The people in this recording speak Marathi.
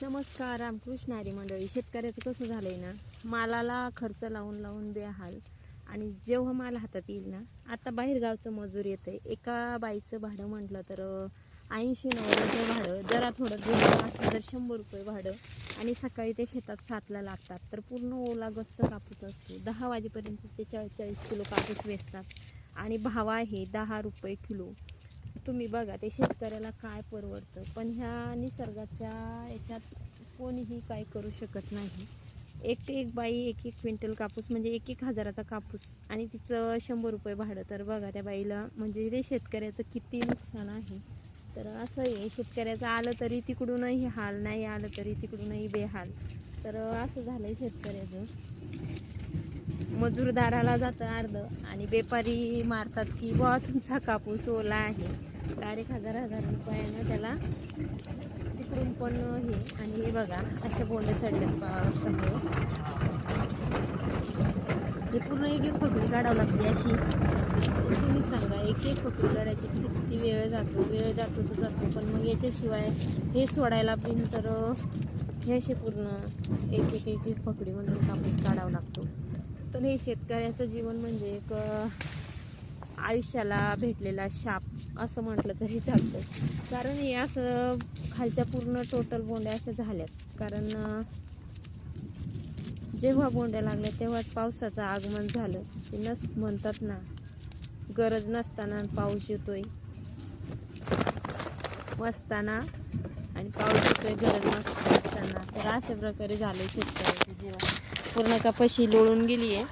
नमस्कार. रामकृष्ण हरी मंडळी. शेतकऱ्याचं कसं झालंय ना, मालाला खर्च लावून लावून बेहाल. आणि जेव्हा माल हातात येईल ना, आता बाहेरगावचं मजूर येतंय, एका बाईचं भाडं म्हटलं तर 80-90 रुपये भाडं, जरा थोडं गेलं असलं तर 100 रुपये भाडं. आणि सकाळी ते शेतात 7ला लागतात, तर पूर्ण ओला गच्च कापूस असतो. 10 वाजेपर्यंत ते 40-40 किलो कापूस वेचतात आणि भाव आहे 10 रुपये किलो. तुम्ही बघा ते शेतकऱ्याला काय परवडतं. पण ह्या निसर्गाच्या याच्यात कोणीही काय करू शकत नाही. एक बाई एक क्विंटल कापूस म्हणजे 1,000चा कापूस आणि तिचं 100 रुपये भाडं. तर बघा त्या बाईला म्हणजे ते शेतकऱ्याचं किती नुकसान आहे. तर असं आहे, शेतकऱ्याचं आलं तरी तिकडूनही हाल, नाही आलं तरी तिकडूनही बेहाल. तर असं झालंय शेतकऱ्याचं. मजूरदाराला जातं अर्ध आणि व्यापारी मारतात की बुवा तुमचा कापूस ओला आहे. डायरेक्ट हजार रुपयानं त्याला तिकडून पण हे. आणि हे बघा अशा बोंडे सडलेत समोर. हे पूर्ण एक फकडी काढावं लागते अशी. तुम्ही सांगा, एक फकडी काढायची किती वेळ जातो तर जातो. पण मग याच्याशिवाय हे सोडायला बिन तर हे असे पूर्ण एक फकडीमधून कापूस काढावा लागतो. तर हे शेतकऱ्याचं जीवन म्हणजे एक आयुष्याला भेटलेला शाप असं म्हटलं तरी चालतं. कारण हे असं खालच्या पूर्ण टोटल बोंड्या अशा झाल्यात. कारण जेव्हा बोंड्या लागल्या तेव्हाच पावसाचं आगमन झालं. ते म्हणतात ना, गरज नसताना पाऊस येतोय, असताना आणि पाऊस येतोय गरज नसताना. तर अशा प्रकारे झालं शेतकऱ्याचं जीवन. पूर्ण कपाशी लोळून गेली आहे.